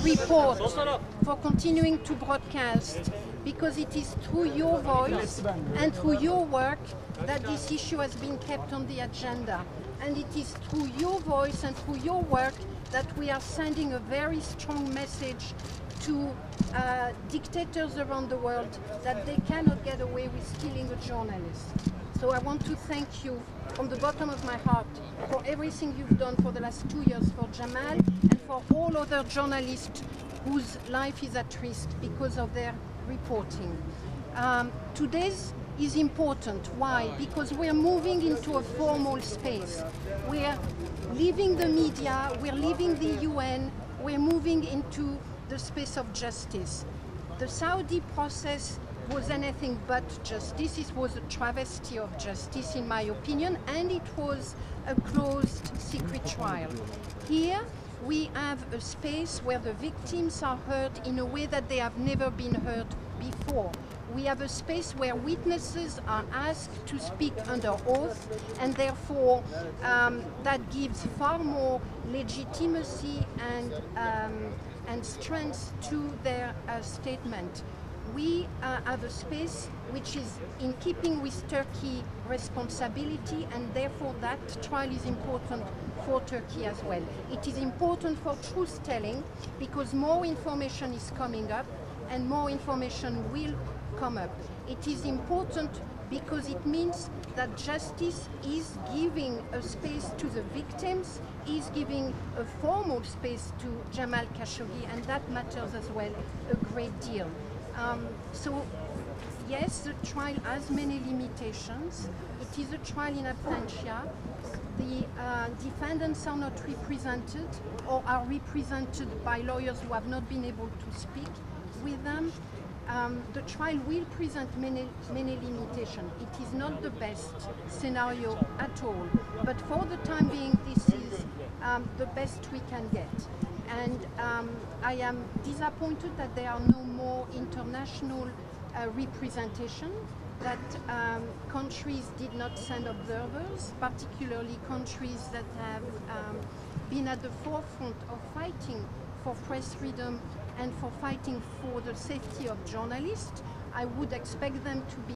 report, for continuing to broadcast, because it is through your voice and through your work that this issue has been kept on the agenda. And it is through your voice and through your work that we are sending a very strong message to dictators around the world that they cannot get away with killing a journalist. So I want to thank you from the bottom of my heart for everything you've done for the last 2 years for Cemal and for all other journalists whose life is at risk because of their reporting. Today's is important. Why? Because we're moving into a formal space. We're leaving the media, we're leaving the UN, we're moving into the space of justice. The Saudi process was anything but justice. It was a travesty of justice, in my opinion, and it was a closed, secret trial. Here, we have a space where the victims are heard in a way that they have never been heard before. We have a space where witnesses are asked to speak under oath, and therefore that gives far more legitimacy and strength to their statement. We have a space which is in keeping with Turkey responsibility, and therefore that trial is important for Turkey as well. It is important for truth-telling because more information is coming up and more information will come up. It is important because it means that justice is giving a space to the victims, is giving a formal space to Cemal Kaşıkçı, and that matters as well a great deal. So yes, the trial has many limitations. It is a trial in absentia. The defendants are not represented or are represented by lawyers who have not been able to speak with them. The trial will present many limitations. It is not the best scenario at all, but for the time being, this is the best we can get. And I am disappointed that there are no more international representation, that countries did not send observers, particularly countries that have been at the forefront of fighting for press freedom and for fighting for the safety of journalists. I would expect them to be